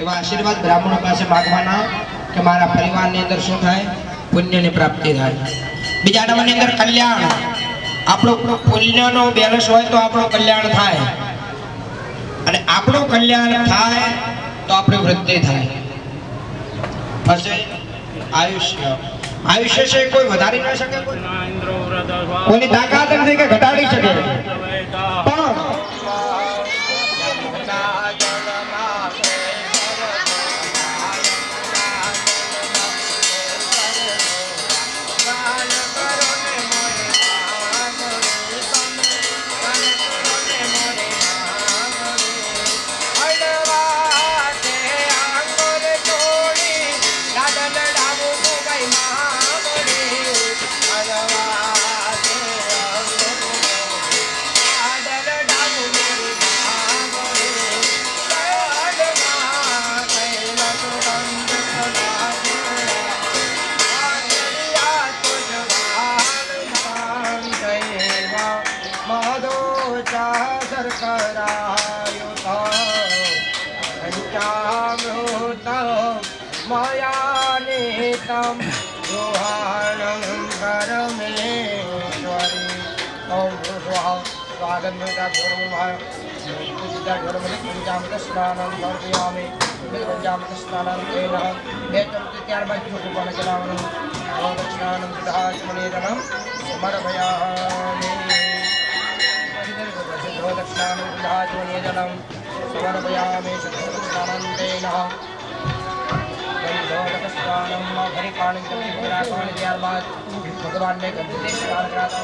એવા આશીર્વાદ બ્રાહ્મણો પાસે માગવાના કે મારા પરિવારની અંદર શું થાય, પુણ્યની પ્રાપ્તિ થાય. બીજા નંબરની અંદર કલ્યાણ. આપણો પુણ્યનો બેલેન્સ હોય તો આપણું કલ્યાણ થાય, અને આપણું કલ્યાણ થાય તો આપણી વૃદ્ધિ થાય. પછી આયુષ્ય. આયુષ્ય છે કોઈ વધારી ન શકે, કોઈની તાકાત નથી કે ઘટાડી શકે, પણ मायानितम रोहाणं परमेश्वरी ओम स्वाहा स्वागत मेरा गौरवभाय पूजिता गौरवमणि पंचामृत स्नानं समर्पयामि पंचामृत स्नानं तेन एतम त्यारबाद भगवान जलावनं दक्षिणानं विधाचमनेदनं समर्पयामि दक्षिणानं विधाचमनेदनं समर्पयामि स्नानं तेन भरी पानी त्यारबाद भगवान ने स्नान कराता.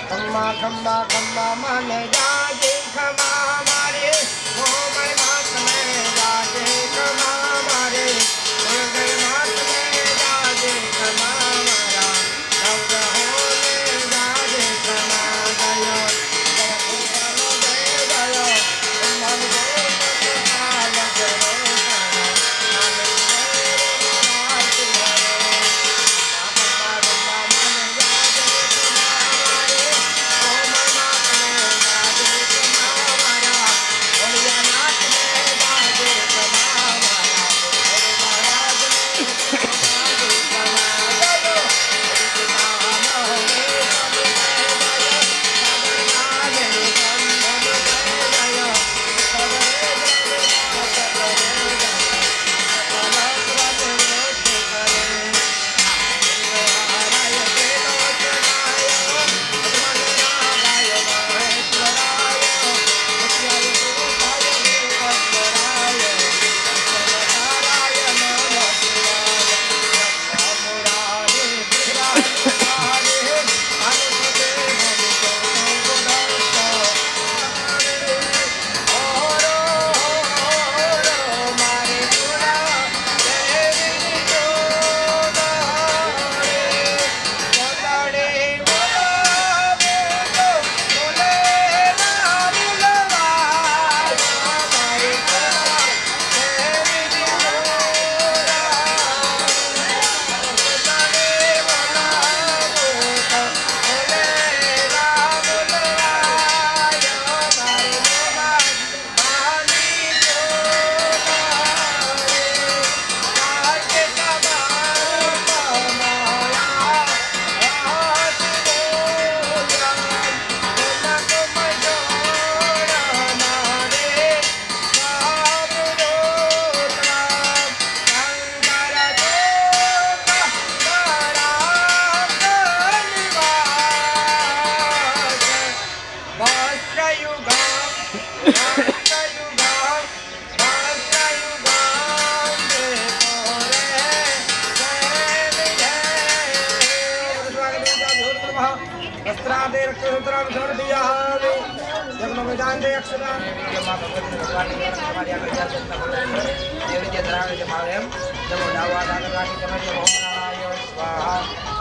खम्मा खम्मा खम्मा मन जाजे खमा मारे मोमय मात में जाजे खमा मारे मोमय मात में जाजे खमा मारा नव होले जाजे खमा गयो गयो मन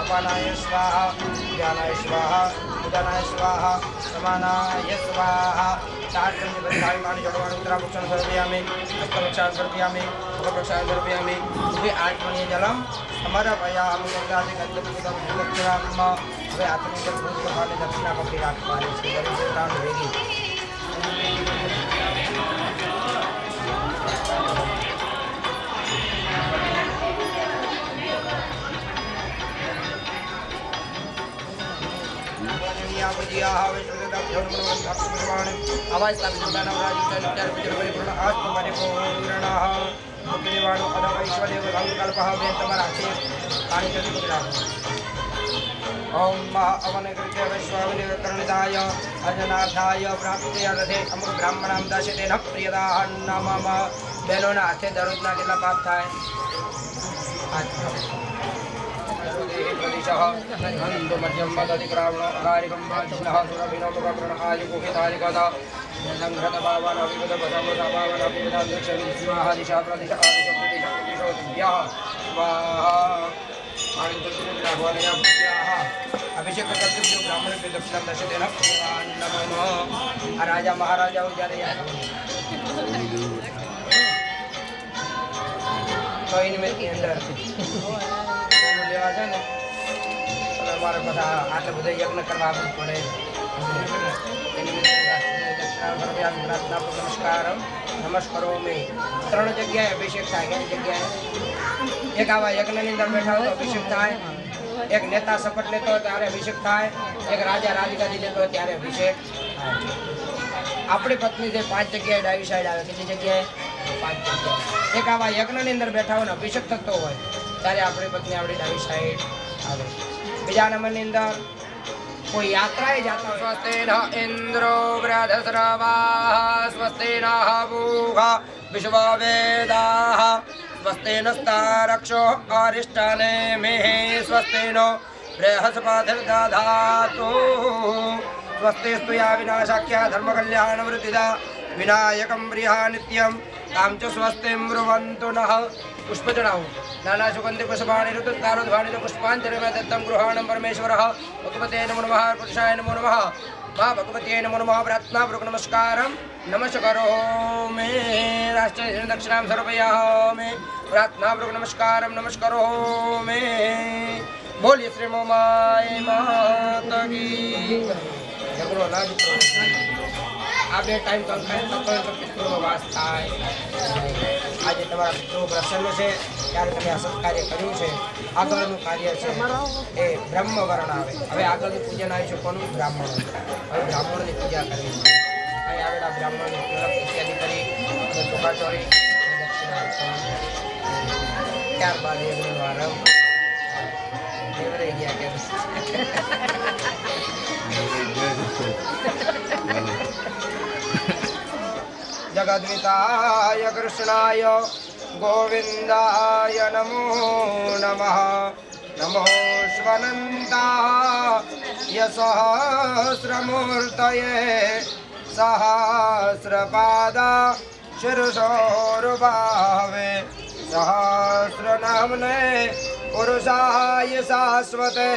अपानाय स्वाहा ज्ञानाय स्वाहा उदानाय स्वाहा समानाय स्वाहा. चार चंद्र बंधाई पानी जड़वाण उत्तरा भक्षण सर्वयामि हस्तरक्षाण सर्वयामि मुखप्रक्षाण सर्वयामि उभे आत्मनीय जलम समर्पयामि. गंगादि गंधपुदम दक्षिणाम હવે આત્મની અંદર ભૂત પ્રભાને દક્ષિણા પકડી રાખવાની છે. દરેક દેવતાઓને ભેગી स्वाहा विष्णुदेवताभ्यो नमो नमः भगवान् आवाज स्थापित नवराज चैत्य परिपूर्ण आस्तु परिपूर्णः मुक्तिवाणो अदम ऐश्वर्य संकल्पः वेदमराठे पाणि जति गुजरात ओम महा अवनकृत्य वैश्वावनिकरणिताय अजनाथाय प्राप्त्यर्थे अमुक ब्राह्मणां दास्यते न प्रियदाः नमः बेनोना हाथे दररोजના કેટલા પાપ થાય प्रदिशः नन्दो मध्यम मदधिक्रावण अकारिकं वाजिनः सुरभिनवकर्ण आयुकुहितालिकदा संघ्रत पावन अभिगत भसमसापावन अभिगताध्यक्ष विद्वाह दिशा प्रदिश आदिश प्रदिश प्रदिशोद्भ्यः स्वाहा अभिषेक कर्तव्य ब्राह्मण पे दक्षिणा दशते नमः राजा महाराजा જ્યારે तो इनमें के अंदर लेवा છે ને અમારે બધા આટલે બધા યજ્ઞ કરવા આવવું પડે નમસ્કારમ નમસ્કારો મેં 3 જગ્યાએ અભિષેક થાય કે જગ્યાએ એક આવા યજ્ઞની અંદર બેઠા હોય તો અભિષેક થાય એક નેતા શપથ લેતો હોય ત્યારે અભિષેક થાય એક રાજા રાજગાદી લેતો હોય ત્યારે અભિષેક થાય આપણી પત્ની જે 5 જગ્યાએ ડાબી સાઈડ આવે કેટલી જગ્યાએ 5 જગ્યાએ એક આવા યજ્ઞની અંદર બેઠા હોય ને અભિષેક થતો હોય ત્યારે આપણી પત્ની આપણી ડાબી સાઈડ આવે બીજા નંબરની અંદર कोई यात्राएं जाता स्वस्ते न इंद्रो वृद्धस्रवाः स्वस्ते न भूः विश्ववेदाः स्वस्ते नस्तारक्षो अरिष्टानेमिः स्वस्ते नो बृहस्पतिर्दधातु स्वस्तिस्तु या विनाशाख्या धर्मकल्याणवृत्तिदा विनायकं प्रियः नित्यं तां च स्वस्तिं ब्रुवन्तु नः पुष्प चढ़ाओ नाना सुगंधि पुष्पाणि ऋतुतारोध्वानि च पुष्पाञ्जलिं दत्तं गृहाणं परमेश्वरः भगवते नमो नमः पुरुषाय नमो नमः मा भगवते नमो नमः प्रार्थनापूर्वक नमस्कारं नमस्करोमि राष्ट्रे दक्षिणां समर्पयामि प्रार्थनापूर्वक नमस्कारं नमस्करोमि बोलिए श्री मोमाय माता की આ બે ટાઈમ પિતૃનો વાસ થાય આજે તમારા પિતૃ પ્રસન્ન છે ત્યારે તમે આ સત્કાર્ય કર્યું છે આગળનું કાર્ય છે એ બ્રહ્મવર્ણ આવે હવે આગળનું પૂજન આવીશું કોનું બ્રાહ્મણો હવે બ્રાહ્મણોની પૂજા કરવી અહીં આવેલા બ્રાહ્મણોની તિલક ઇત્યાદિ કરી અને ચોખાચોરી દક્ષિણા ત્યારબાદ એમનો આરંભ એવરે ગયા કે जगद्विताय कृष्णाय गोविंदाय नमो नमः नमोऽश्वनन्ताय सहस्रमूर्तये सहस्रपादा शिरसोरुभावे सहस्रनाम्ने पुरुषाय शाश्वते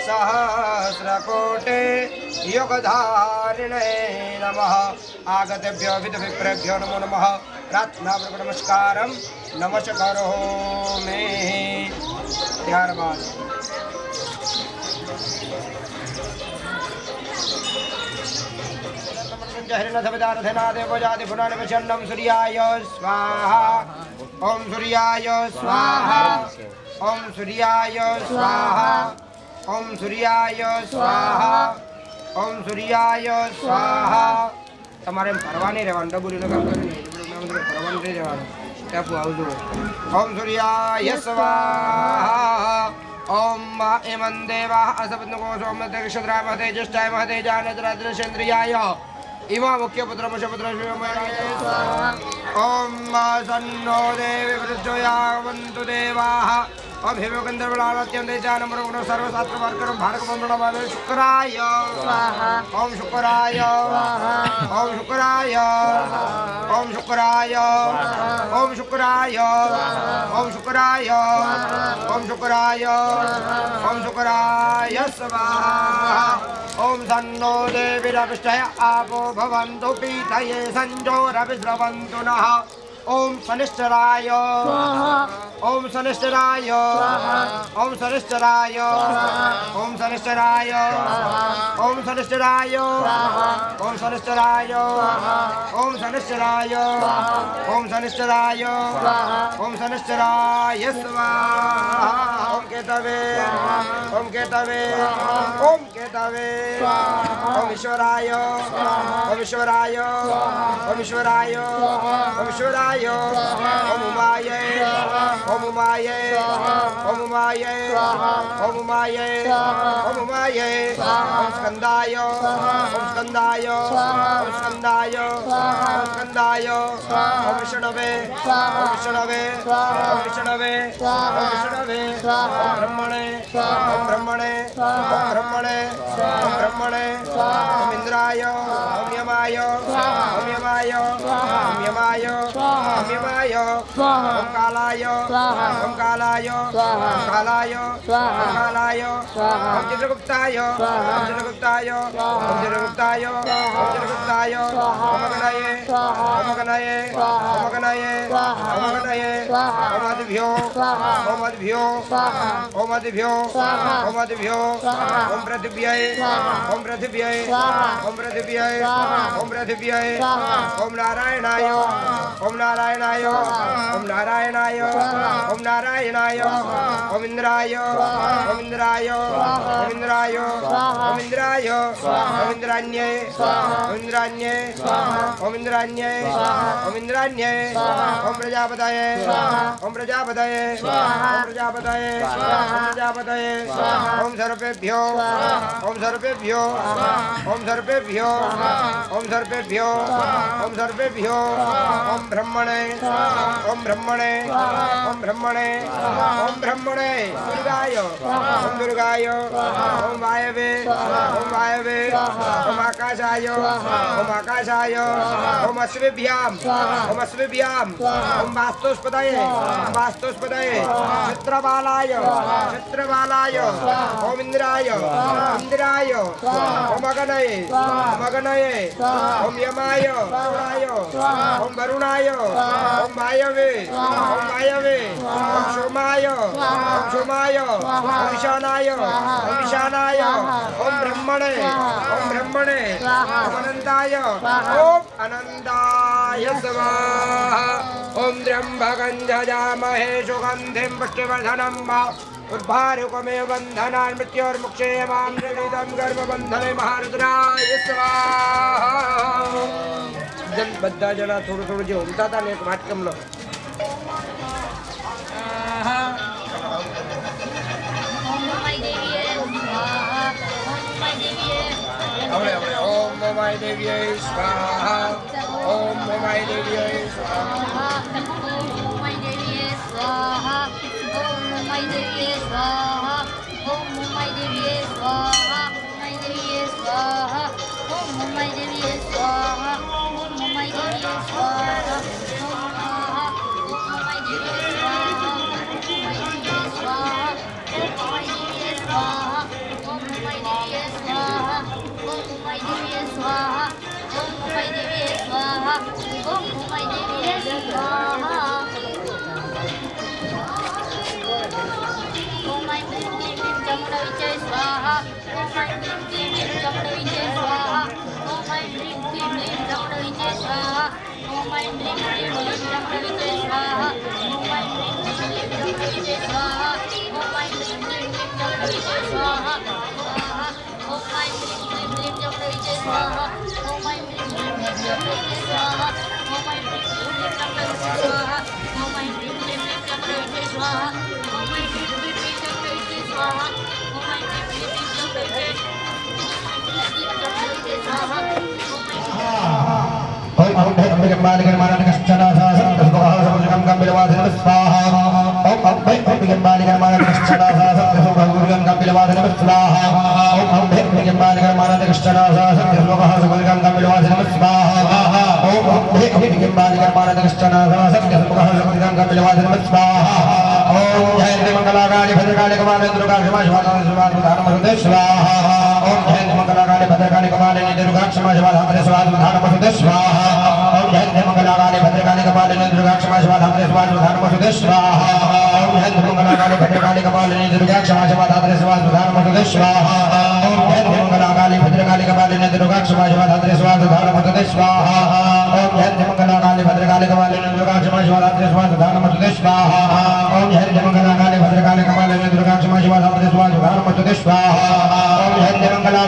सहस्रकोटे युगधारिणे नमः आगतेभ्यो विदुविप्रेभ्यो नमो नमः प्रार्थनापूर्वक नमस्कारं नमस्करोमि ત્યારબાદ हरिनाथपदार्थनादेवजातिपुराणवचन्नं सूर्याय स्वाहा ओम सूर्याय स्वाहा ओम सूर्याय स्वाहा ओम सूर्याय स्वाहा ओम सूर्याय स्वाहा તમારે ફરવાની રહેવાનું ડબુરીનું કામ કરીને ફરવાનું નહીં રહેવાનું ટાપુ આવજો ઓમ સૂર્યાય સ્વાહા ओम एमं देवाः असपत्नकोशो मध्यक्षद्राय महते ज्येष्ठाय महते जानद्राद्रचन्द्रियाय इमा मुख्यपुत्रपशुपुत्रशिवमयाय ओम सन्नो देवी वृद्धयावन्तु देवाः अभिमुखन्द्रबलात्यं देशानमरुणो सर्वशास्त्रवर्करं भारकमण्डलमानो शुक्राय स्वाहा ओम शुक्राय स्वाहा ओम शुक्राय ओम शुक्राय ओम शुक्राय ओम शुक्राय ओम शुक्राय ओम शुक्राय स्वाहा ओम सन्नो देवीरविष्टय आपो भवन्तु पीठये संजोरविस्रवन्तु नः ओम शनिश्चराय ओम शनिश्चराय ओम शनिश्चराय ओम शनिश्चराय ओम शनिश्चराय ओम शनिश्चराय ओम शनिश्चराय ओम शनिश्चराय ओम शनिश्चराय स्वाहा ओम केतवे ओम केतवे ओम तवे ओम ईश्वराय ओम ईश्वराय ओम ईश्वराय ओम ईश्वराय ओम उमाये ओम उमाये ओम उमाये ओम उमाये ओम उमाये ओम स्कंदाय ओम स्कंदाय ओम स्कंदाय ओम स्कंदाय ओम विष्णवे ओम विष्णवे ओम विष्णवे ओम विष्णवे ओम ब्रह्मणे ओम ब्रह्मणे ओम ब्रह्मणे ओम ब्रह्मणे ओम इंद्राय ओम यमाय ओम यमाय ओम यमाय ओम यमाय ओम कालाय ओम कालाय ओम कालाय ओम कालाय ओम चित्रगुप्ताय ओम चित्रगुप्ताय ओम चित्रगुप्ताय ओम चित्रगुप्ताय ओम अग्नये ओम अग्नये ओम अग्नये ओम अग्नये ओम अद्भ्यो ओम अद्भ्यो ओम अद्भ्यो ओम अद्भ्यो ओम पृथिव्यै ओम पृथिव्यै ओम पृथिव्यै ओम पृथिव्यै ओम नारायणाय ओम नारायणाय ओम नारायणाय ओम नारायणाय ओम इंद्राय ओम इंद्राय ओम इंद्राय ओम इंद्राय ओम इंद्राण्ये ओम इंद्राण्ये ओम इंद्राण्ये ओम इंद्राण्ये ओम प्रजापतये ओम प्रजापतये ओम प्रजापतये ओम प्रजापतये ओम सर्पेभ्यो ओम सर्पेभ्यो ओम सर्पेभ्यो ओम सर्पेभ्यो ओम सर्पेभ्यो ओम ब्रह्मणे ओम ब्रह्मणे ओम ब्रह्मणे ओम ब्रह्मणे दुर्गाय ओम दुर्गाय ओम वायवे ओम वायवे ओम आकाशाय ओम आकाशाय ओम अश्विभ्याम ओम अश्विभ्याम ओम वास्तुस्पतये वास्तुस्पतये चित्रबालाय चित्रबालाय ओम इंद्राय इंद्राय ओम अगनये ओम अगनये ओम यमाय यमाय ओम वरुणाय ओम वायवे ओम वायवे ओम सोमाय ओम सोमाय ओम ईशानाय ओम ईशानाय ओम ब्रह्मणे ओम ब्रह्मणे ओम अनंताय ओम अनंताय स्वाहा ओम त्र्यंबकं सुगंधिं पुष्टिवर्धनं वा उद्भारुकमेव बन्धनान् मृत्योर्मुक्षेमां जगदिदं गर्भबन्धने महारुद्राय स्वाहा બધા જણા થોડું થોડું જે ઉમતા હતા ને એક વાટકમનો ઓમ મમાય દેવીએ સ્વાહા ઓમ મમાય દેવીએ સ્વાહા ઓમ મમાય દેવીએ સ્વાહા ઓમ મમાય દેવીએ સ્વાહા ઓમ મમાય દેવીએ સ્વાહા મમાય દેવીએ સ્વાહા ઓમ મમાય દેવીએ સ્વાહા ઓમ મમાય દેવીએ સ્વાહા ઓમ મમાય દેવીએ સ્વાહા ઓમ મમાય દેવીએ સ્વાહા ઓમ મમાય દેવીએ સ્વાહા ઓમ મમાય દેવીએ સ્વાહા ઓમ મમાય દેવીએ સ્વાહા ઓમ મમાય દેવીએ સ્વાહા ઓમ આઈ ક્લીમ ક્લીમ ચમડવિજય સ્વાહા ઓમ આઈ ક્લીમ ક્લીમ ચમડવિજય સ્વાહા ઓમ આઈ ક્લીમ ક્લીમ ચમડવિજય સ્વાહા ઓમ આઈ ક્લીમ ક્લીમ ચમડવિજય સ્વાહા ઓમ આઈ ક્લીમ ક્લીમ ચમડવિજય સ્વાહા ઓમ આઈ ક્લીમ ક્લીમ ચમડવિજય સ્વાહા ઓમ આઈ ક્લીમ ક્લીમ ચમડવિજય સ્વાહા ઓમ આઈ ક્લીમ ક્લીમ ચમડવિજય સ્વાહા ઓમ આઈ ક્લીમ ક્લીમ ચમડવિજય સ્વાહા ઓમ આઈ ક્લીમ ક્લીમ ચમડવિજય સ્વાહા ઓમ આઈ ક્લીમ ક્લીમ ચમડવિજય સ્વાહા ઓમ આઈ ક્લીમ ક્લીમ ચમડવિજય સ્વાહા ओम अंबिकं बालिकं मानकश्चन सहस्रसुभः समुद्रं कपिलवासिनं स्वाहा ओम अंबिकं बालिकं मानकश्चन सहस्रसुभः कपिलवासिनं स्वाहा ओम अंबिकं बालिकं मानकश्चन सहस्रसुभः समुद्रं कपिलवासिनं स्वाहा ओम अंबिकं बालिकं मानकश्चन सहस्रसुभः समुद्रं कपिलवासिनं स्वाहा ओम जयन्ति मंगलाकाली भद्रकाली कपालिनी दुर्गा क्षमा शिवा धानमसुते स्वाहा ओम जयन्ति मंगलाकाली भद्रकाली कपालिनी दुर्गा क्षमा शिवा धानमसुते स्वाहा ओम जयन्ति मंगलाकाली भद्रकाली कपालिनी दुर्गा क्षमा शिवा धानमसुते स्वाहा ओम जयन्ति मंगलाकाली भद्रकाली कपालिनी दुर्गा क्षमा शिवा धानमसुते स्वाहा ओम जयन्ति मंगलाकाली भद्रकाली कपालिनी दुर्गा क्षमा शिवा धानमसुते स्वाहा ओम जयन्ति मंगलाकाली भद्रकाली कपालिनी दुर्गा क्षमा शिवा धानमसुते स्वाहा ओम जयन्ति मंगलाकाली भद्रकाली कपालिनी दुर्गा क्षमा शिवा धानमसुते स्वाहा ओम जयन्ति मंगलाकाली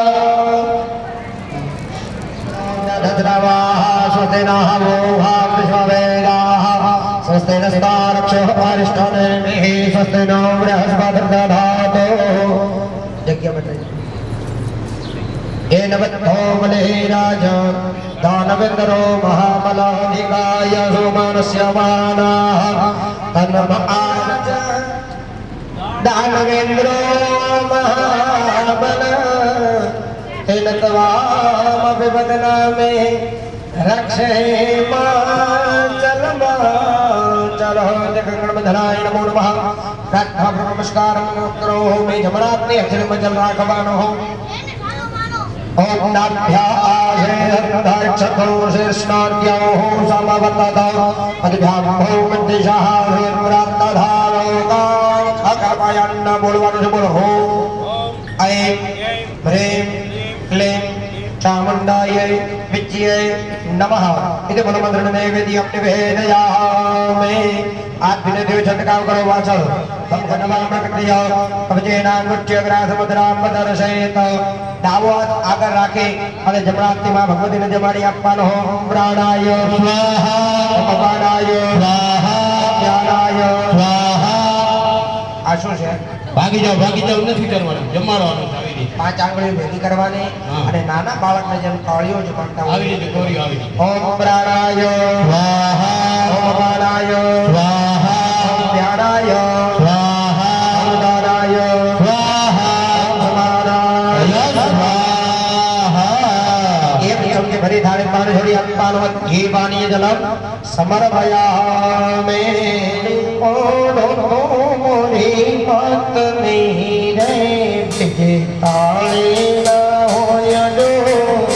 वेनाः वो भावविश्ववेदाः स्वस्ति नस्तारक्षः अरिष्टनेमिः स्वस्ति नो बृहस्पतिर्दधातु येन बद्धो बलिराज दानवेन्द्रो महाबलाधिकाय सोमानस्य मानाः तन्म आनच दानवेन्द्रो महाबल तेन त्वामपि बदनामे रक्षे चलो जगन्मधनाय नमो नमः प्रार्थना नमस्कारं करोमि जमनाग्नि अक्षरम जल राघवानो ओम नाभ्या आशेर्धाक्षतो शीर्ष्णाद्यो समवततो अद्भ्याभो मध्यशः वीरप्रातधारोगान् अकर्मयन्न बोलवानु बोलो ऐं ह्रीं क्लीं चामुण्डायै विद्यै नमः इति मनमंत्रण नैवेद्यं निवेदयामि आत्मने देव छंदकाव करो वाचल हम घटवाल प्रक्रिया अवजेनांगुच्य ग्रासमुद्राम दर्शयेत दाવો આગળ રાખી અને જમણાતીમાં ભગવતીને જમાડી આપવાનો ઓમ પ્રાણાય સ્વાહા ઓમ અપાનાય સ્વાહા જ્ઞાનાય સ્વાહા આ શું છે ભાગી જાવ નથી કરવાનું જમાડવાનું આવી રીતે 5 આંગળીઓ ભેગી કરવાની અને નાના બાળકને જેમ તાળીઓ જમાડતા આવી રીતે ગોરી આવી ઓમ પ્રાણાય સ્વાહા ઓમ અપાનાય સ્વાહા ઓમ જ્ઞાનાય સ્વાહા ઓમ દાનાય સ્વાહા ઓમ સમાનાય સ્વાહા એક ચમચી ભરી થાળી પાણી છોડી આપવાનો ઘી પાણી જલમ સમર્પયામે ઓનો મોરી પત્ની રે બીજે તાળી ન હોય જો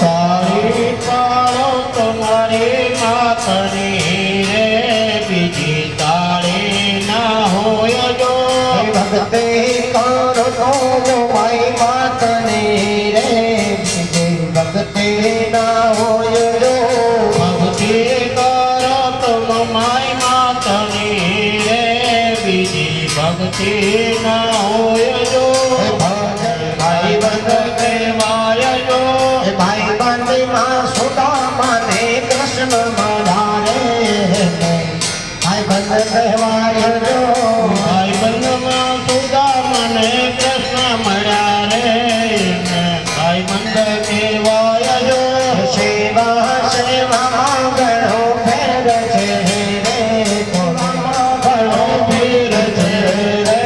તારી પાડો તમારી માતની રે બીજી તાળી ના હોય જો ભક્તે કરો તો માઈ માતની રે બીજે ભક્તે ના હોય જો ભક્તિ કરો તો માય માતની રે બીજી ભક્તિ ના હોય જો ભાઈ બંધ કહેવાય જો ભાઈ બંધ માં સુદામાને કૃષ્ણ મળારે ભાઈ બંધ કહેવાય જો ભાઈ બંધમાં સુદામને કૃષ્ણ મળ્યા રે ભાઈ બંધ કહેવાય જો સેવા સેવા ગણો ફેર છે રે ઘણો ફેર છે રે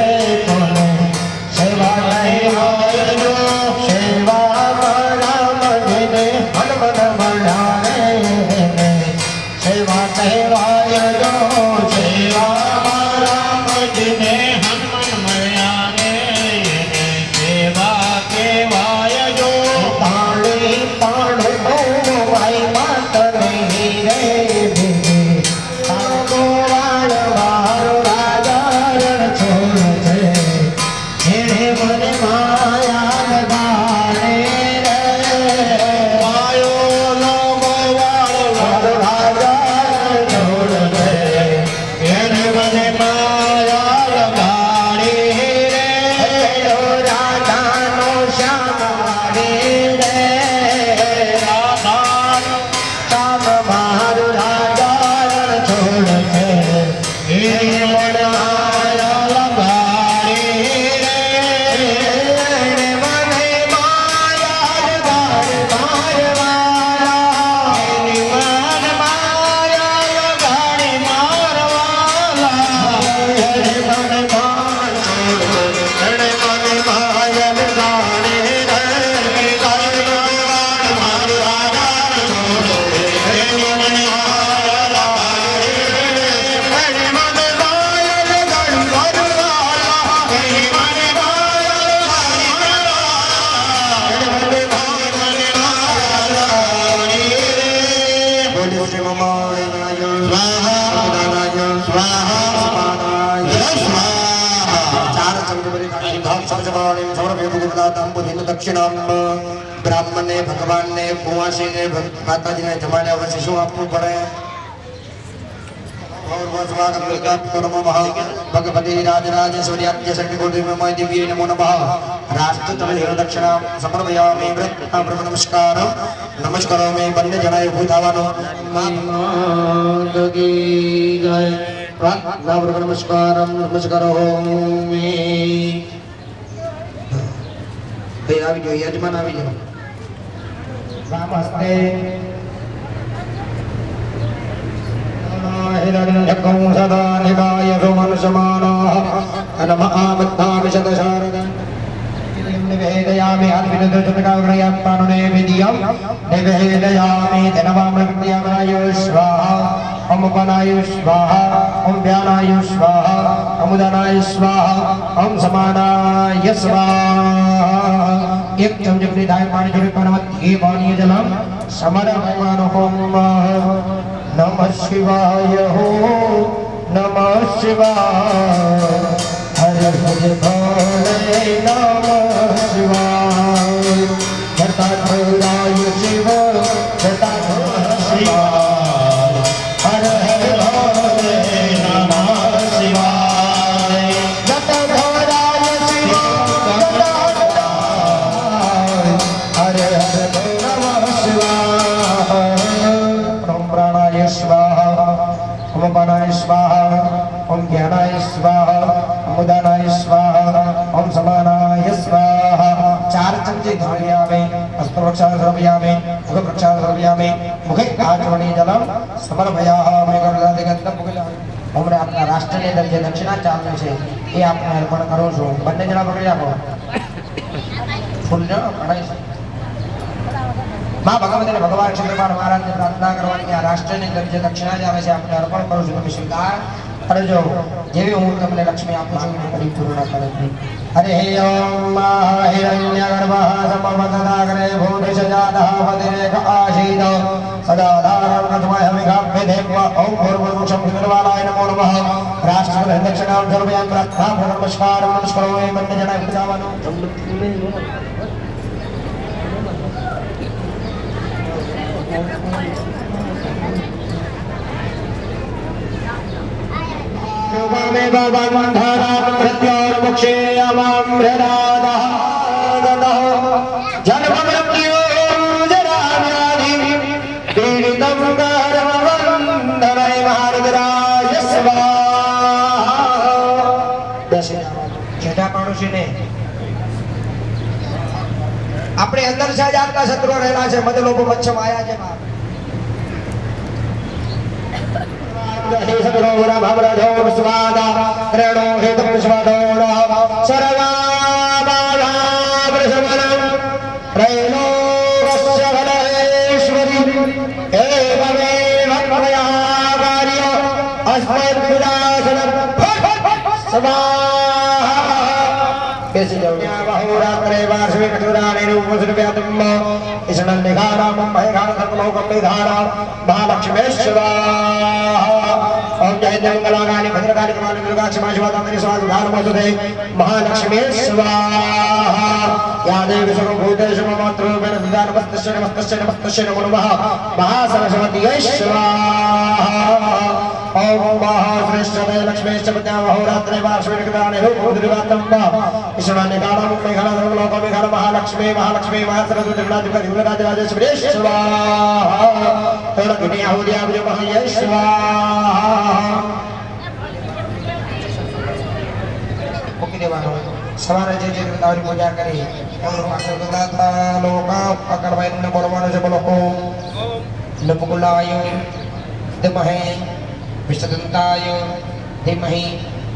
સેવા કહેવાય જો સેવા મારા મગને હનુમન મળારે સેવા કહેવાય જો સેવા મારા મજને હનુમાન મળ્યા રે સેવા કહેવાય જો તાળી પાડો ભાઈ માતને રે ભીગે તારો વાળ મારો રાજારણ છોડ છે જેણે મને માયા લગાડે રે માયો નો ગોવાળો મારો રાજારણ છોડ છે એને મને માયા લગાડી રે રાધાનો શ્યામ રે રાધાનો શ્યામ મારો રાજારણ છોડ છે એને મને માયા લગાડી રે મને માયા લગાડે મારવાલા એની મન માયા લગાડી મારવાલા મને માયા લગાડે બોલ્યો છે મમાય સ્વાહા સ્વાહા સ્વાહા ચાર ચમચી ભરી ધામ સમજવાણી સૌરભ ભગવતા બુદ્ધિ દક્ષિણામ બ્રાહ્મણને ભગવાનને કુંવાસીને માતાજીને જમાડ્યા પછી શું આપવું પડે भगवती राजराजेश्वर्याद्य शक्तिगुरुदेवमय दिव्यै नमो नमः राष्ट्रचल दक्षिणां समर्पयामि वृत्तां नमस्कारं नमस्करोमि वन्यजनाय भूतावनो मागी जय प्रार्थना नमस्कारं नमस्करोमि भाई આવી જો યજમાન આવી જાઓ નમસ્તે हिरण्यकं सदा निकाय सुमनसमानः नमःमत्ताविशतशारदा निवेदयामि अर्पितदुर्गाग्रयात्मानुनेवेद्यं निवेदयामि धनवामृत्यामनाय स्वाहा ओम पनाय स्वाहा ओम व्यानाय स्वाहा ओम उदानाय स्वाहा ओम समानाय स्वाहा एक चमचम धाय पानी जोड़े पानी पानीय जलम समर्पयामि नमः शिवाय हो नमः शिवाय हर हर भोले नमः शिवाय जटाधराय शिव जटाधर शिवाय हर हर भोले नमः शिवाय जटाधराय शिव जटाधराय हर हर नमः शिवाय ओम प्राणाय स्वाहा ओम पानाय स्वाहा ओम ज्ञानाय स्वाहा ओम उदानाय स्वाहा ओम समानाय स्वाहा चार चमचे धारयामि हस्तवृक्षान् समर्पयामि मुखवृक्षान् समर्पयामि मुखे आचमनीय जलम समर्पयामि गरुडादिगन्धं मुखलामि हमरे આપના રાષ્ટ્રની દરજ્જે દક્ષિણા ચાલુ છે એ આપણે અર્પણ કરો છો બંને જણા પકડી રાખો ફૂલ ન પડાય माँ भगवती ने भगवान श्रीमान महाराज ने प्रार्थना करवानी कि आ राष्ट्र ने दरजे दक्षिणा જ આવે છે આપણે અર્પણ કરું છું તમે સ્વીકાર કરજો જેવી હું તમને લક્ષ્મી આપું છું એ પરિપૂર્ણ કરજો हरे ओम हिरण्यगर्भः समवदनाग्रे भूतिशजातः पतिरेक आसीद सदा धारणं कथमहमिघाभ्यदेव ओम भूर्भुवस्सुं निर्वालाय नमो नमः राष्ट्रस्य दक्षिणां सर्वयं प्रार्थना नमस्कारं नमस्करोमि वन्दजनाय प्रजावनो मे भवन्धरं प्रत्योर्मुक्षे अमृतादः जन्म मृत्यु जराव्याधि पीडितं कर्मबन्धनै महारुद्राय स्वाहा छठा पाडोशीने આપણે અંદર સજાતના શત્રુ રહેલા છે મધ લોકો મચ્છ માયા છે સરોવર ભવરધો સ્વાદા ત્રેણો હેતુ સ્વાદોળ સર્વાબાધાવ્રશમનં ત્રૈલોક્ય ફલેશ્વરી એવમેવ પ્રયાકાર્ય અસ્મદ્વિદાસન સ્વાહા બેસી જાઓ बहुरात्रे वार्षिक कठोराणे रूपसुर व्यातम्म ईशणं निघारां भयघार सर्वलोकं निधारां महालक्ष्मी स्वाहा ओम जय मंगलागानि भद्रकाली कपाली दुर्गाक्षमा शिवादामनि स्वाधारमस्तुते महालक्ष्मी स्वाहा या देवी सर्वभूतेषु मम मातृरूपेण विदानमस्तस्य नमस्तस्य नमस्तस्य नमो नमः महासरस्वत्यै स्वाहा ओम महाश्रेष्ठते लक्ष्मीश्च पद्या बहुरात्रे वार्षिक कठोराणे रूपसुर व्यातम्म ईशणं निघारां मेघारा सर्वलोकं मेघारा महालक्ष्मी महालक्ष्मी महासरस्वती दुर्गाधिपति दुर्गादिराजेश्वरी स्वाहा तोड़गिनी आहुतियाभिज महये स्वाहा મૂકી દેવાનો સવારે જે જે વૃંદાવની પૂજા કરી એમનું પાછળ દુદાતા લોકા પકડવાઈને બોલવાનું છે બોલો ઓમ નમુકુલાય ધીમહિ વિષ્ણુદંતાય ધીમહિ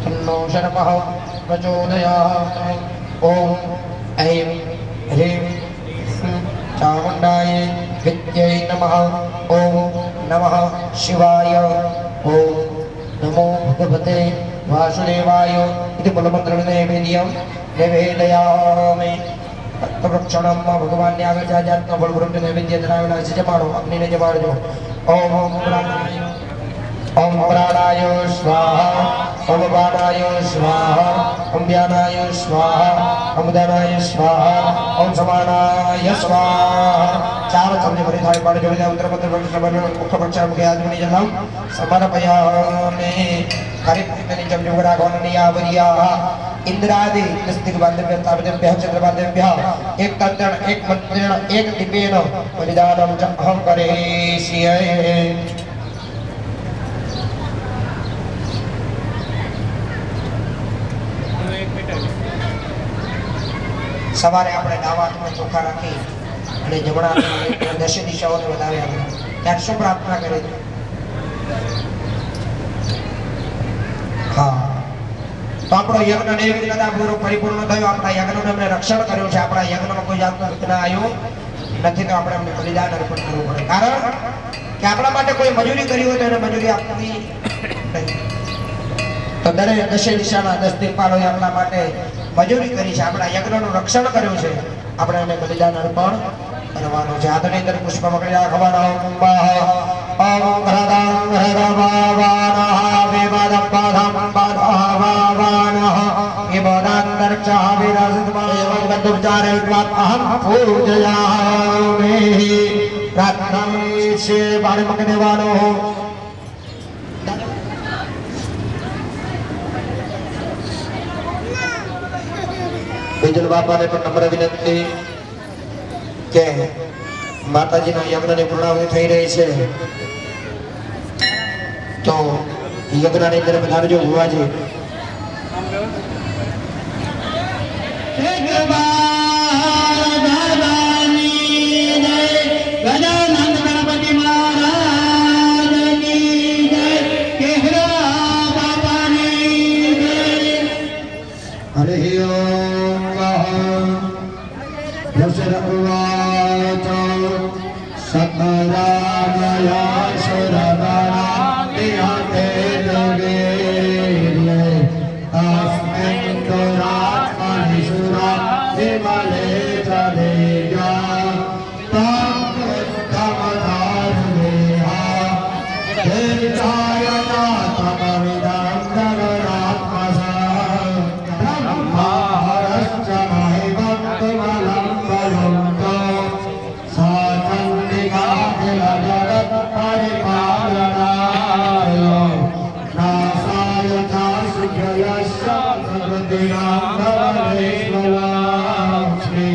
તન્નો શર્મઃ પ્રચોદયાત ओम ऐं ह्रीं चामुण्डाय विद्यै नमः ओम नमः शिवाय ओम नमो भगवते वासुदेवाय इति बलमन्त्रनैवेद्यं निवेदयामि तत्क्षणं भगवान्ने આગળ જાતનો બળબ્રહ્મ નૈવેદ્ય ધરાવેલા છે જમાડો અગ્નિને જમાડજો ઓમ પ્રાણાય स्वाहा ओम बाणाय स्वाहा ओम ज्ञानाय स्वाहा ओम दानाय स्वाहा ओम समानाय स्वाहा चार चमचे भरी थाली पानी जोड़ी उत्तर पत्र मुख्य पक्ष मुख्य आदमी जलम समर्पयामि करीब इतनी चमचे वगैरह गोनिया वरिया इंद्रादि नस्तिक बांधव्य तावदेभ्य चंद्रबांधव्य एक तंत्रण एक मंत्रण एक दिव्येन बलिदानम च अहं करिष्ये સવારે આપણે ડાબા હાથમાં ચોખા રાખી અને જમણા હાથમાં દશે દિશાઓને વધાવ્યા હતા ત્યારે શું પ્રાર્થના કરી હા તો આપણો યજ્ઞ નિર્વિઘ્નતા પૂર્વક પરિપૂર્ણ થયો આપણા યજ્ઞનું એમણે રક્ષણ કર્યું છે આપણા યજ્ઞમાં કોઈ જાતનું વિઘ્ન આવ્યું નથી તો આપણે એમને બલિદાન અર્પણ કરવું પડે કારણ કે આપણા માટે કોઈ મજૂરી કરી હોય તો એને મજૂરી આપવી નહીં તો દરેક દશે દિશાના 10 દિક્પાલોએ આપણા માટે મજૂરી કરી છે આપણા યજ્ઞનું રક્ષણ કર્યું છે આપણે એને બલિદાન અર્પણ કરવાનું છે હાથની અંદર પુષ્પ પકડી રાખવાના ઓમ હૃદં હૃદવાવાનઃ વિમદં પદં પદવાવાનઃ વિમદાંતર્ચા વિરજતમા એવં ગંધોપચારયિત્વા અહં પૂજયામિ પ્રાર્થના છે બાણે મકે દેવાનો बिजल बापा ने नम्र विनंती के माताजी यज्ञ ने पूर्णाहुति थई रही है तो यज्ञ ने अंदर पधारजो बुवाजी गजानंद गणपति महाराज की जय केहरा बाबा ने जय हरि ओम दशरथवाच सकलामया सुरगणाधिहते जगेर्ये तस्मिन् दुरात्मनि सुरा विमले जलेया तं बुद्धमधारुणेहा दीर्घायता तमविदं जगदात्मसा ब्रह्माहरश्च महिमत्तमलं वयन्तो सा चण्डिका किल जगत्परिपालनाय नासाय च शुभयश्च सर्वदिनां धवलेश्वराक्षि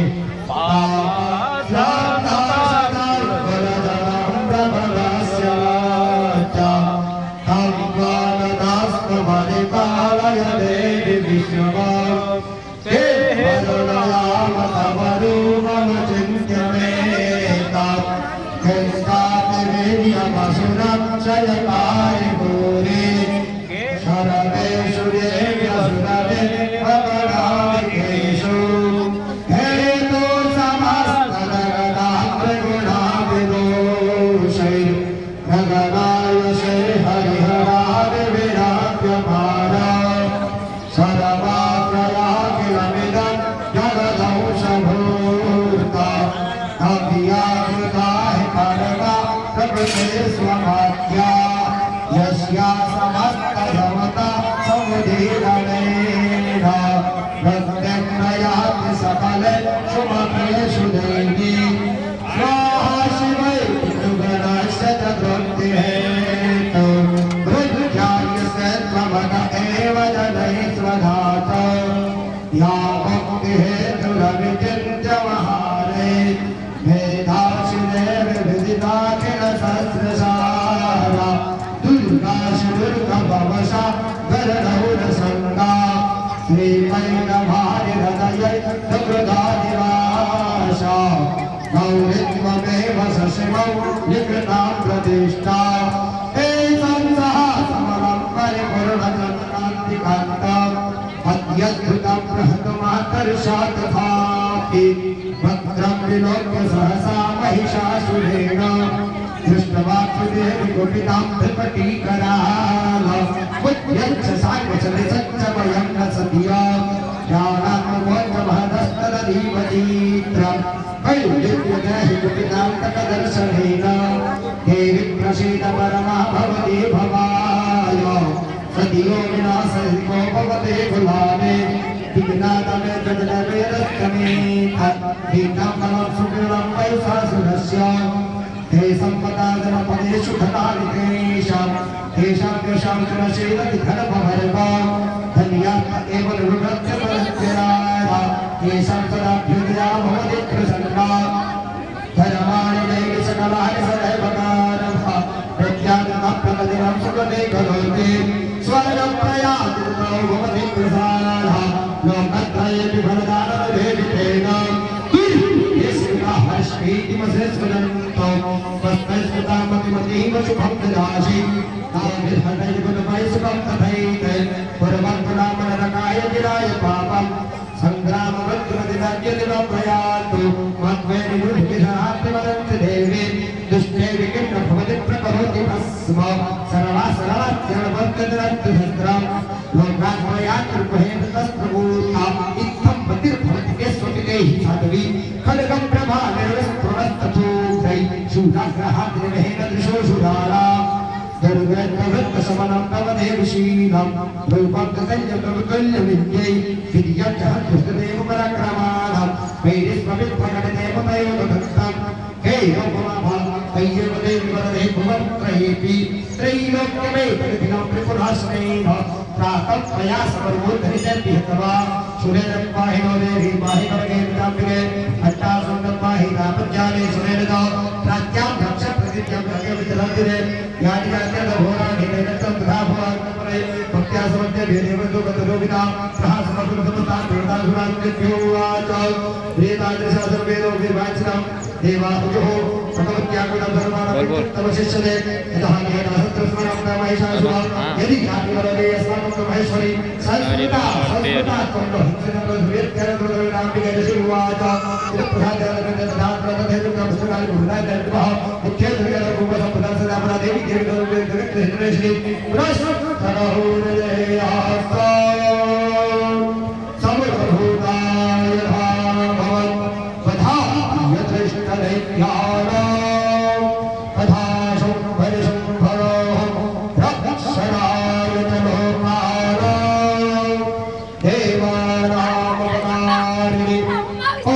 परिपालय देवी विश्वमा ते वरुणयामतमरूपम चिन्त्यमेता गङ्गातिवेद्यमसुरं जयकारि भूरि शरवेषु देव्यसुरवे भगणादिकेषु हेतु समस्तगणाग्रगुणाविदोषै गगनाय श्री हरिहरादिविराज्यमाना सर्वाग्रयाखिलमिदं जगदंशभूता अव्याकृता हि परगा प्रकृते स्वभाग्या यस्या समस्तजमता समुदीरणेन प्रत्यङ्गयाति सकले सुमतेषु देवी स्वाहा शिवै पितृगणस्य च तृप्तिहेतु हृद्यायस्य त्वमत एव जनैः स्वधात या भक्तिहेतुरविचिन्त्य महारे मेधाशिदेव विदिता किल सहस्रसारा दुर्गाशुर्गभवशा गरगौरसङ्गा श्रीमैनभारिहृदयै सुहृदादिवासा गौरित्वमेव सशिवौ निकृतां प्रतिष्ठा एतं सह समरं परिपूर्णचन्द्रान्तिकान्तम् अत्यद्भुतं बृहत्माकर्षात् तथापि वक्त्रं विलोक्य सहसा महिषासुरेण दृष्टवाक्यदेवि कुपितां त्रिपटीकराल उद्यच्छ साङ्गचलितच्च वयं न सतिया ज्ञानात्मोज्जमहदस्तदधीवतीत्रं वैदिव्यदेहि कुपितां तटदर्शनेन देवि प्रसीद परमा भवति भवाय सति वीरो विनाशो भवते कुलाने विघ्नादमे जगदमे रत्तमे दीनाकलं सुकृतं वैसासुरस्य ते सम्पदा जनपदेषु धनानिकेषां तेषां तेषां जनशीलति धनपवर्गा धन्यात्म एव निवृत्य परस्पराय तेषां सदाभ्युदया भवति प्रसन्ना धर्माणि देवि सकलानि सर्वकारः प्रत्यागतप्रतिदिनं सुखदे करोति स्वर्गं प्रयाति ततो भवति प्रसादः लोकत्रयेऽपि फलदानभेदितेन यस्मिन्हर्षीतिमसेस्वदन्तो वस्त्रस्फुटामतिमतीव शुभं ददासि ताभिर्हटैर्गुणमयि तथैते पुरवन्तुनामनरकाय जिराय पापम् संग्रामवज्रदिनाद्यदिनं प्रयातु मद्वे निरुद्धिषात्मवदन्ति देवी दुष्टे विकिन्न भवति प्रकरोति भस्म सर्वा सर्वात्यर्वन्तरन्तसहस्रं लोकात्मयात्रुपहेतस्तभूताम् इत्थं पतिर्भवति केष्वपितैः साध्वी खड्गं प्रभा निर्वस्त्रवस्तथूथै शूलाग्रहाद्रिवेहेन दृशोषुधारा दुर्गैर्प्रवृत्तशमनं तवदेवशीलं रूपकृतञ्जप्रविकल्यविद्यै विद्यज्जहद्भुस्तदेव पराक्रमाणं वैरिस्वविप्रकटदेव तयोदत्तं कैरोपमाभं कैर्वदेवि वरदे भुवनत्रयेऽपि त्रैलोक्यमेतदिनं त्रिपुराश्रयेण प्रातः प्रयासपर्वोद्धरितर्पिहतवा सुरेण पाहिनो देवी पाहिनवगे विदाम्बिके अट्टासुन्दपाहिना पञ्चाले सुरेणदा प्राच्यां रक्ष प्रतिज्ञं रगे विचलन्तिरे यानि जात्यर्घोराणि नैरत्तं तथा भवान्परे भक्त्या समन्त्य भेदेवतो गतरोगिना प्रहासमकुलसमता दुर्दासुरान्त्यभ्यो उवाच वेदादृशा सर्वेदो विर्वाचिनं देवाहुजो भगवत्याकुलं धर्माणं तमशिष्यते यतः ज्ञानासत्रस्मरणं तमहेशाशुः यदि ज्ञातिवरदे अस्माकं तमहेश्वरी संस्कृता त्वं हिंसनोर्वेत्करद्रुगणाम्बिके उवाच त्रिप्रसादनगतदात्रतथेतु पुस्तकानि भूतानि मुख्यद्विगतरूपसम्पदासदापरा देवी देवी प्रश्नतरहुर्जयास्ता सर्वभूताय भवन् तथा यथेष्टदैत्यानां तथा शुम्भरिशुम्भरोः रक्षणाय च लोकानां देवानामवतारिणि ॐ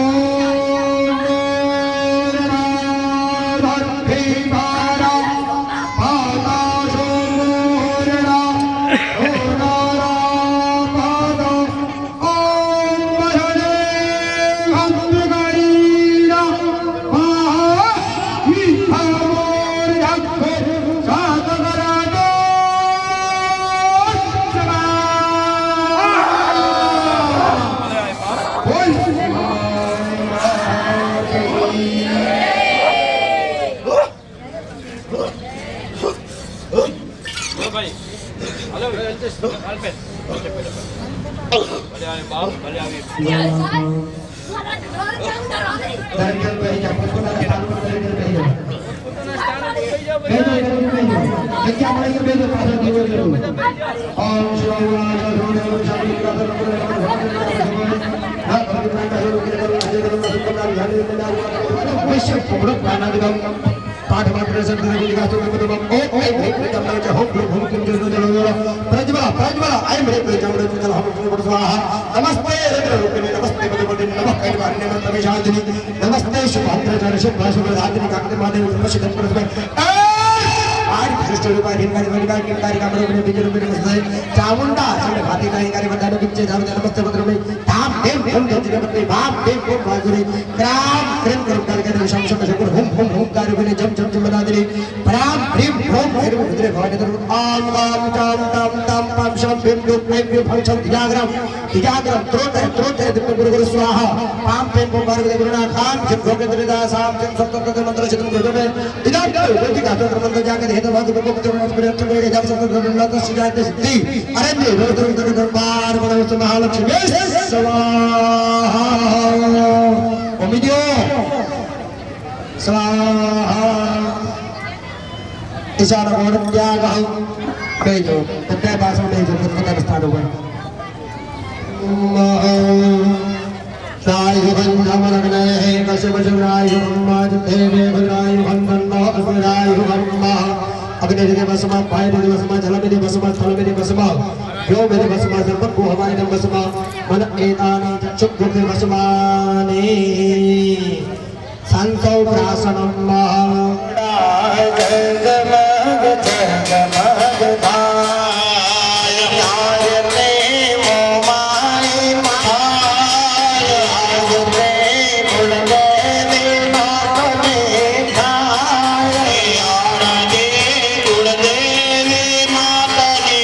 नमस्ते शुभांतरचार्य शुभाशुभदादिनी काकते महादेव नमस्ते चामुंडा भाती काही बटाने पिक्चे जाऊ नमस्ते पत्रमे धाम देव देव जगन्नाथ भाम देव देव बाजुरी क्राम क्रेम करून कार्यक्रम शमशम शकुर हुम हुम हुम कार्यक्रम जम जम जम बनादरी प्राम प्रेम भ्रोम हेर मुद्रे भवानी तर आम आम ताम ताम ताम पाम शम प्रेम प्रेम प्रेम फंक्शन दिजाग्राम त्रोट दिव्य गुरु गुरु स्वाहा पाम प्रेम को बार गुरुना खान जब गोविंद दास आम जब सप्तक मंत्र चित्र गुरु में दिना वेदी का तो मंत्र जाके हेतु बात को प्रयत्न करेगा जब सब गुरुनाथ सिद्धांत सिद्धि अरे मेरे दरबार बनो महालक्ष्मी स्वाहा ओमिदियो स्वाहा ईशान गोरम त्याग बेजो तत्या भाषण में जो पता स्थान हुआ सायुगंधमलग्नये कश्यपशुरायुगम्मा देवे भुरायुगन्धन्नो असुरायुगम्मा अग्नि तेरे बसमा पाए तेरे बसमा जल मेरे बसमा स्थल मेरे बसमा यो मेरे बसमा सर्वको हमारे बसमा मन एतानि चक्षुर्ते बसमाने संसौ प्रासनं महा जगमग जगमग धाय आयते मोमाय महाय आयते कुलदेवी मातने धाय आराधे कुलदेवी मातने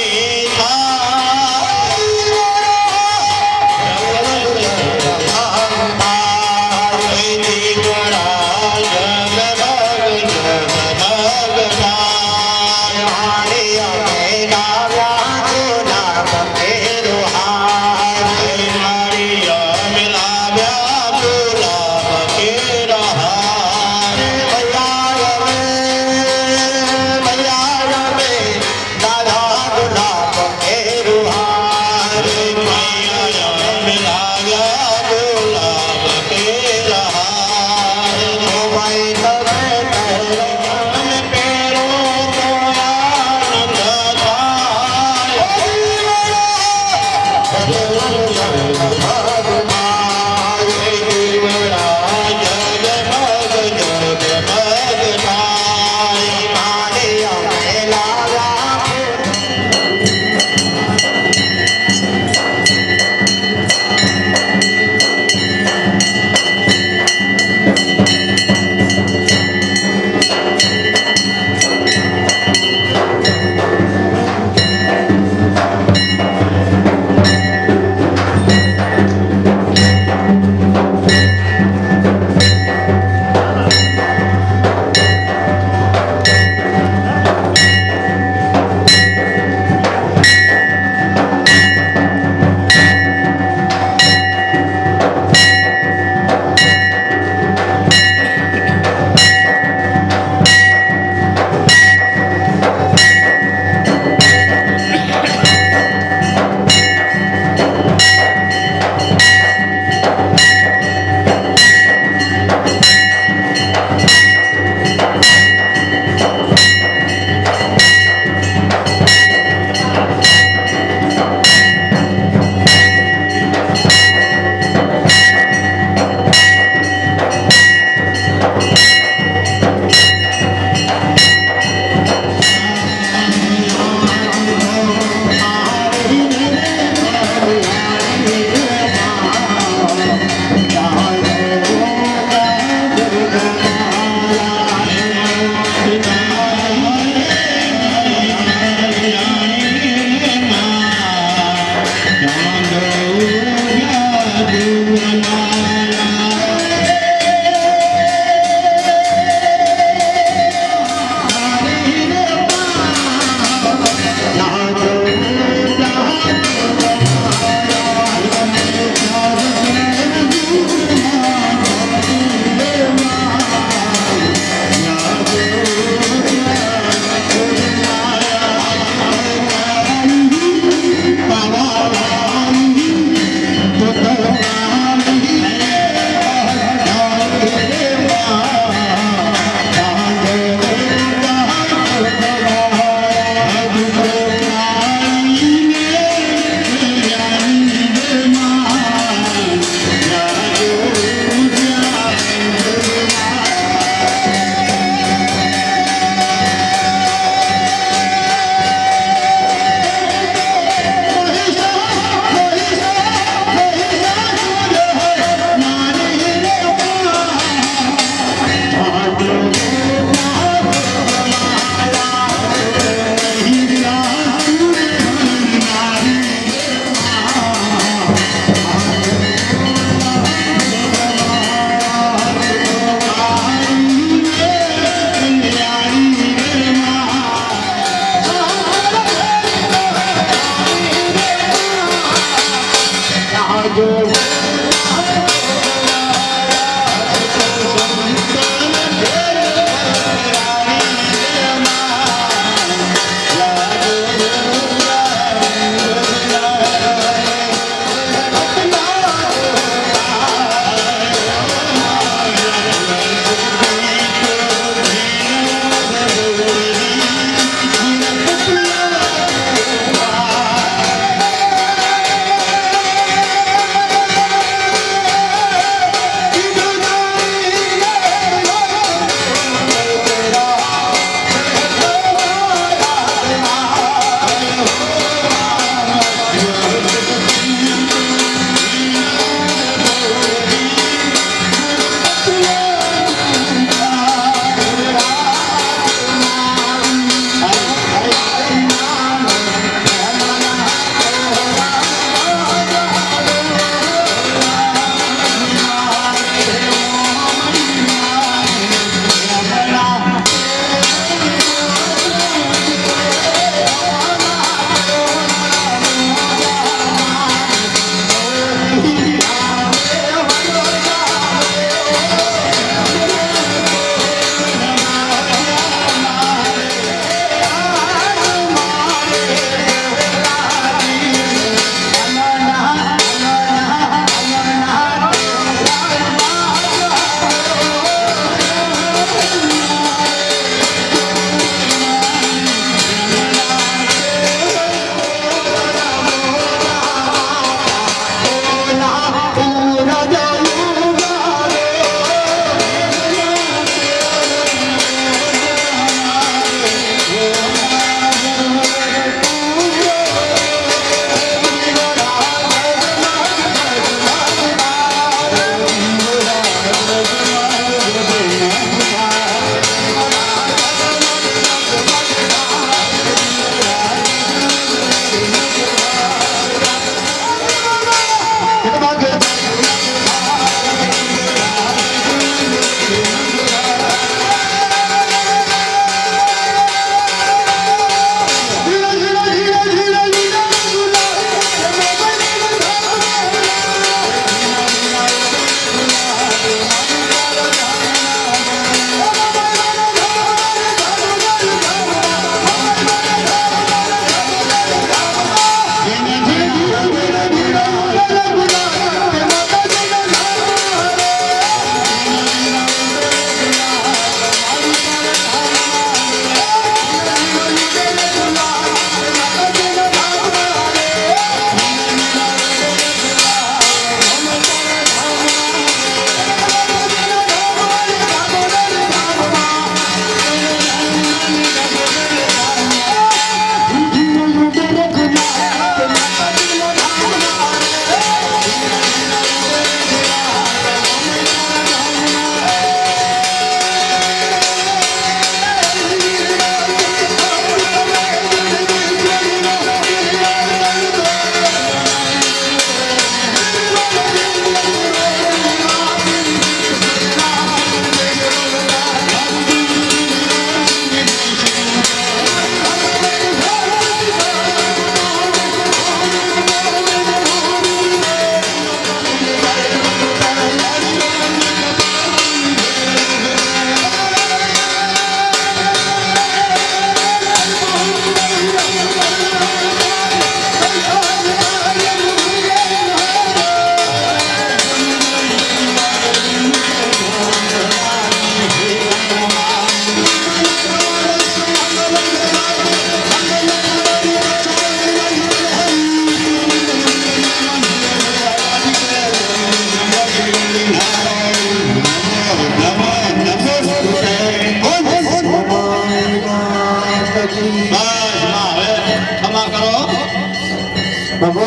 પ્રભુ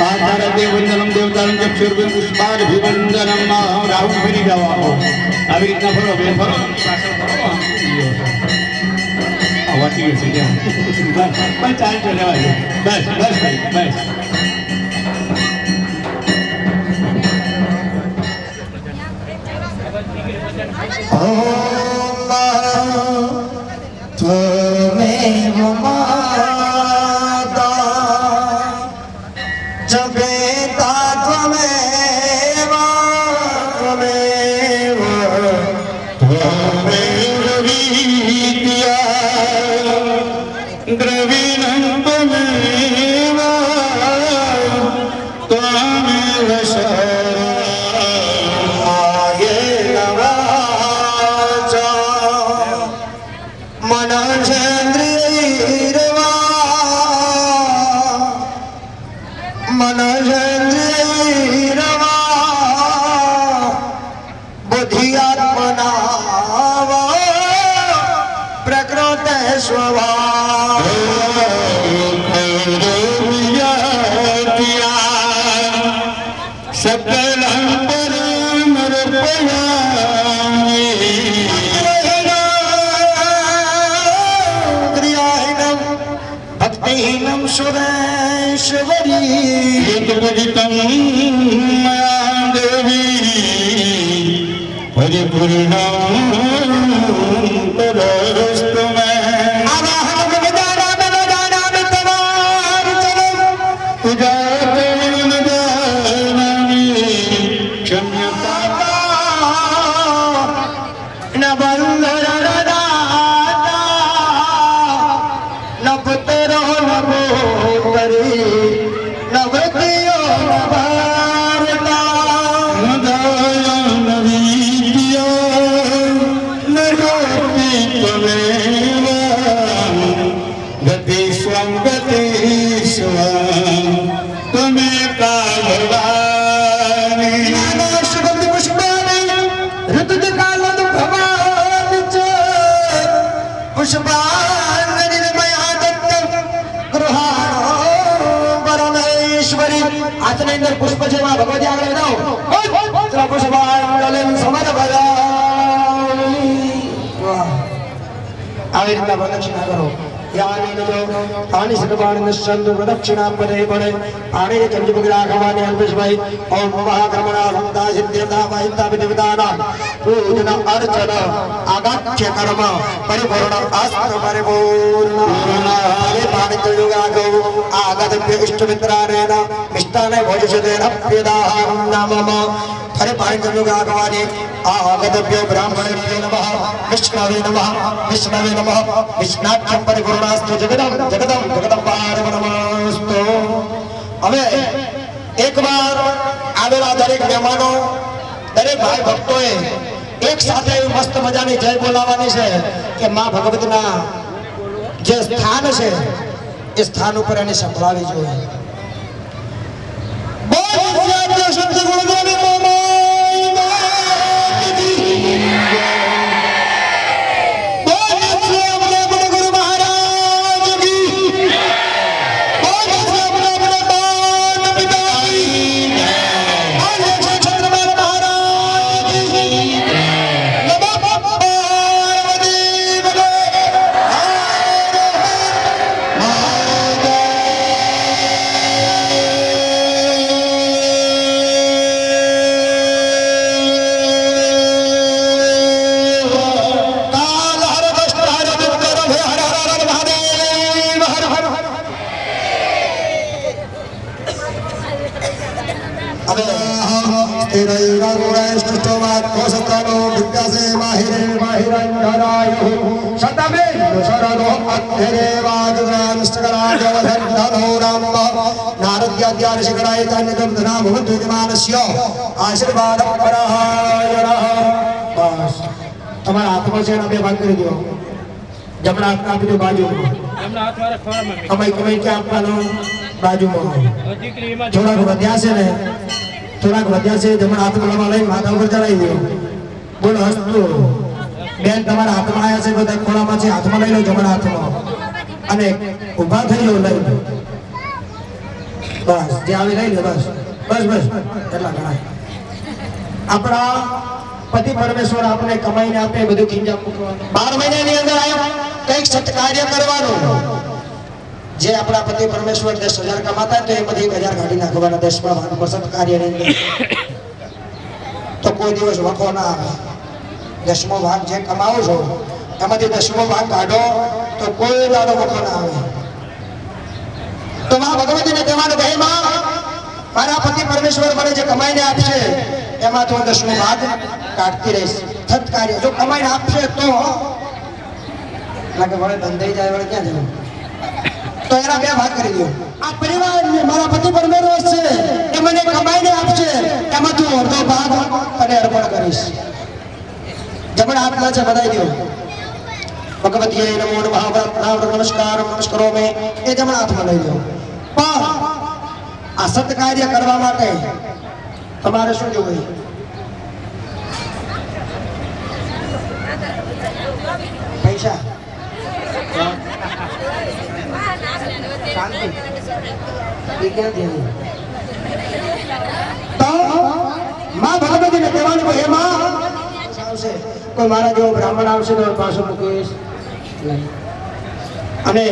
આચાર્ય દેવ વંદનમ દેવતાનું ચક્ષુર્ભિમ પુષ્પાભિવંદનમ રાહુલ ફરી જાઓ આવી રીતના ફરો બે ફરો વાટી ગયું છે જ્યાં બસ ચાલશે રહેવા દે બસ બસ ભાઈ બસ त्वमेव माता च पिता त्वमेव त्वमेव त्वमेव विद्या द्रविणं त्वमेव त्वमेव शरणागेन वाचा प्रकृत स्वभाव सकल भक्तिहीनं सुरेश्वरी यद्विदितं मया देवी परिपूर्णं तदस्तु मे આચની અંદર પુષ્પ છે માં ભગવતી આગળ જાઓ પુષ્પાંજલિ સમર્પયામિ આવી રીતના પ્રદક્ષિણા કરો પાણી સર્વાણ નિશ્ચંદ પ્રદક્ષિણા પદે પડે પાણી ચંદ્રપુરા ખવાની અલ્પેશભાઈ ઓમ મહાક્રમણા રમતા સિદ્ધતા મહિતા વિધિવદાના પૂજન અર્ચન આગાખ્ય કર્મ પરિપૂર્ણ આસ્ત્ર પરિપૂર્ણ હરે પાણી ચંદ્રપુરા ગૌ આગતભ્ય ઇષ્ટ મિત્રારેણ મિષ્ટાને ભોજિષદેન અપ્યદાહ નામમ હરે પાણી ચંદ્રપુરા ખવાની આગતભ્ય બ્રાહ્મણેભ્યો નમઃ વિષ્ણવે નમઃ વિષ્ણવે નમઃ વિષ્ણાખ્યમ પરિપૂર્ણાસ્તુ જગદમ જગદમ જગદંબાય નમસ્તુ હવે એકવાર આવેલા દરેક મહેમાનો દરેક ભાઈ ભક્તોએ એક સાથે મસ્ત મજાની જય બોલાવવાની છે કે માં ભગવતીના જે સ્થાન છે એ સ્થાન ઉપર એને સંભળાવી જોઈએ આશીર્વાદ તમારા હાથમાં છે બે ભાગ કરી દો જમણા હાથ આપી દો બાજુ કમાઈ કમાઈ ક્યાં આપવાનો બાજુમાં થોડા ઘણા ત્યાં છે ને થોડાક વધ્યા છે જમણા હાથમાં લઈને માથા ઉપર ચડાવી દો બોલો હસતો બેન તમારા હાથમાં આવ્યા છે બધા ખોળામાં છે હાથમાં લઈ લો જમણા હાથમાં અને ઊભા થઈ જાઓ લઈ બસ જે આવી લઈ લે બસ બસ બસ એટલા ઘણા આપણા પતિ પરમેશ્વર આપણે કમાઈને આપે બધું ખીંજા મૂકવાનું 12 મહિનાની અંદર આવ્યો કંઈક સત્કાર્ય કરવાનું જે આપણા પતિ પરમેશ્વર 10,000 કમાતા તો એમાંથી 1,000 કાઢી નાખવાના 10મા ભાગમાં સત્કાર્યની અંદર તો કોઈ દિવસ વખો ના આવે 10મો ભાગ જે કમાવો છો એમાંથી 10મો ભાગ કાઢો તો કોઈ દાડો વખો ના આવે તો માં ભગવતીને કહેવાનું ભાઈ માં મારા પતિ પરમેશ્વર મને જે કમાઈને આપશે એમાં તો 10મો ભાગ કાઢતી રહીશ સત્કાર્ય જો કમાઈને આપશે તો લાગે વળે બંધાઈ જાય વળે ક્યાં જવું તો એના 2 ભાગ કરી દો આ પરિવાર મારા પતિ પરમેશ્વર છે એ મને કમાઈને આપશે એમાં તું અડધો ભાગ અને અર્પણ કરીશ જમણા હાથમાં છે બધાઈ દો ભગવતીએ નમો નમઃ નમસ્કાર નમસ્કારો મે એ જમણા હાથમાં લઈ લો પણ આ સત્કાર્ય કરવા માટે તમારે શું જોવું પૈસા શાંતિ તો માં ભગવતીને કહેવાનું કે એમાં આવશે કોઈ મારા જેવો બ્રાહ્મણ આવશે તો પાછો મૂકીશ નહીં અને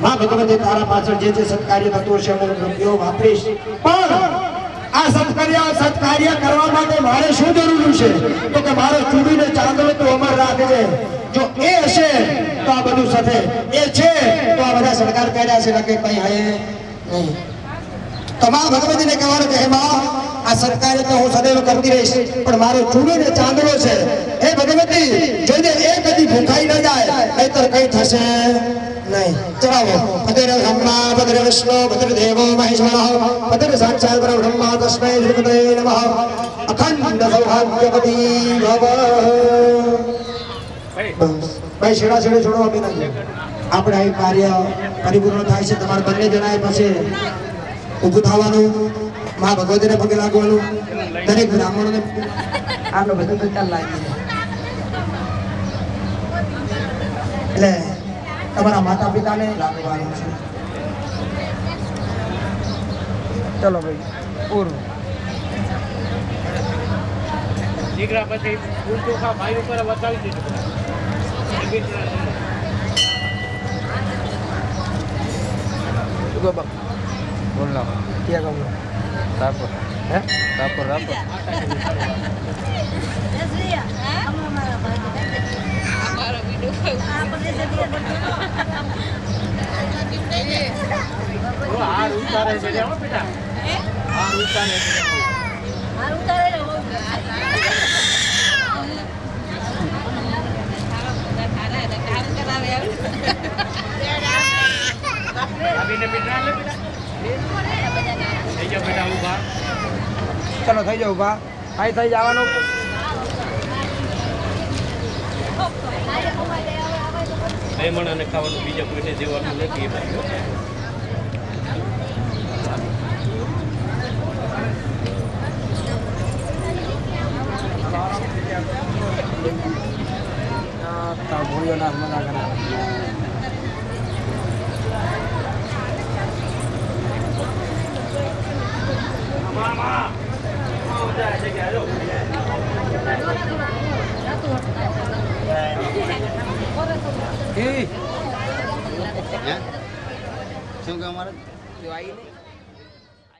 માં ભગવતી તારા પાછળ જે જે સત્કાર્ય થતું હશે હું રૂપિયો વાપરીશ પણ આ સત્કાર્ય કરવા માટે મારે શું જરૂર છે તો કે મારો ચૂડીને ચાંદલો તો અમર રાખજે જો એ હશે તો આ બધું સાથે એ છે તો આ બધા સરકાર કર્યા છે કે કઈ હે નહીં તમામ ભગવતીને કહેવાનું કે એમાં આ સરકારે તો હું સદૈવ કરતી રહીશ પણ મારો ચૂડીને ચાંદલો છે હે ભગવતી જોઈને એ કદી ભૂખાઈ ન જાય નહીતર કઈ થશે નહીં ચલાવો ભદ્ર બ્રહ્મા ભદ્ર વિષ્ણુ ભદ્ર દેવો મહેશ્વરઃ ભદ્ર સાક્ષાત બ્રહ્મા તસ્મૈ શ્રીપતય નમઃ અખંડ સૌભાગ્યવતી ભવ ભાઈ છેડા છેડે છોડો આપી નાખજો આપણે આ કાર્ય પરિપૂર્ણ થાય છે તમારે બંને જણાએ પછી ઊભું થવાનું માં ભગવતીને પગે લાગવાનું દરેક બ્રાહ્મણોને આટલું બધું તો ચાલ લાગી એટલે તમારા માતા પિતાને લાગવાનું છે ચલો ભાઈ પૂરું દીકરા પછી ફૂલ ચોખા ભાઈ ઉપર બતાવી દીધું બોલ ના ક્યાં ગામ તાપર હે તાપર રાપર હાર ઉતારે છે હો બેટા હાર ઉતારે છે આવીને બેટા લે બેટા થઈ જાઓ બેટા ઊભા ચલો થઈ જાવ ઉભા અહીં થઈ જવાનું મહેમાનોને ખાવાનું બીજા કોઈને દેવાનું નથી ભૂલ્યો ના મજા કરા શું કે અમારે આવી નહીં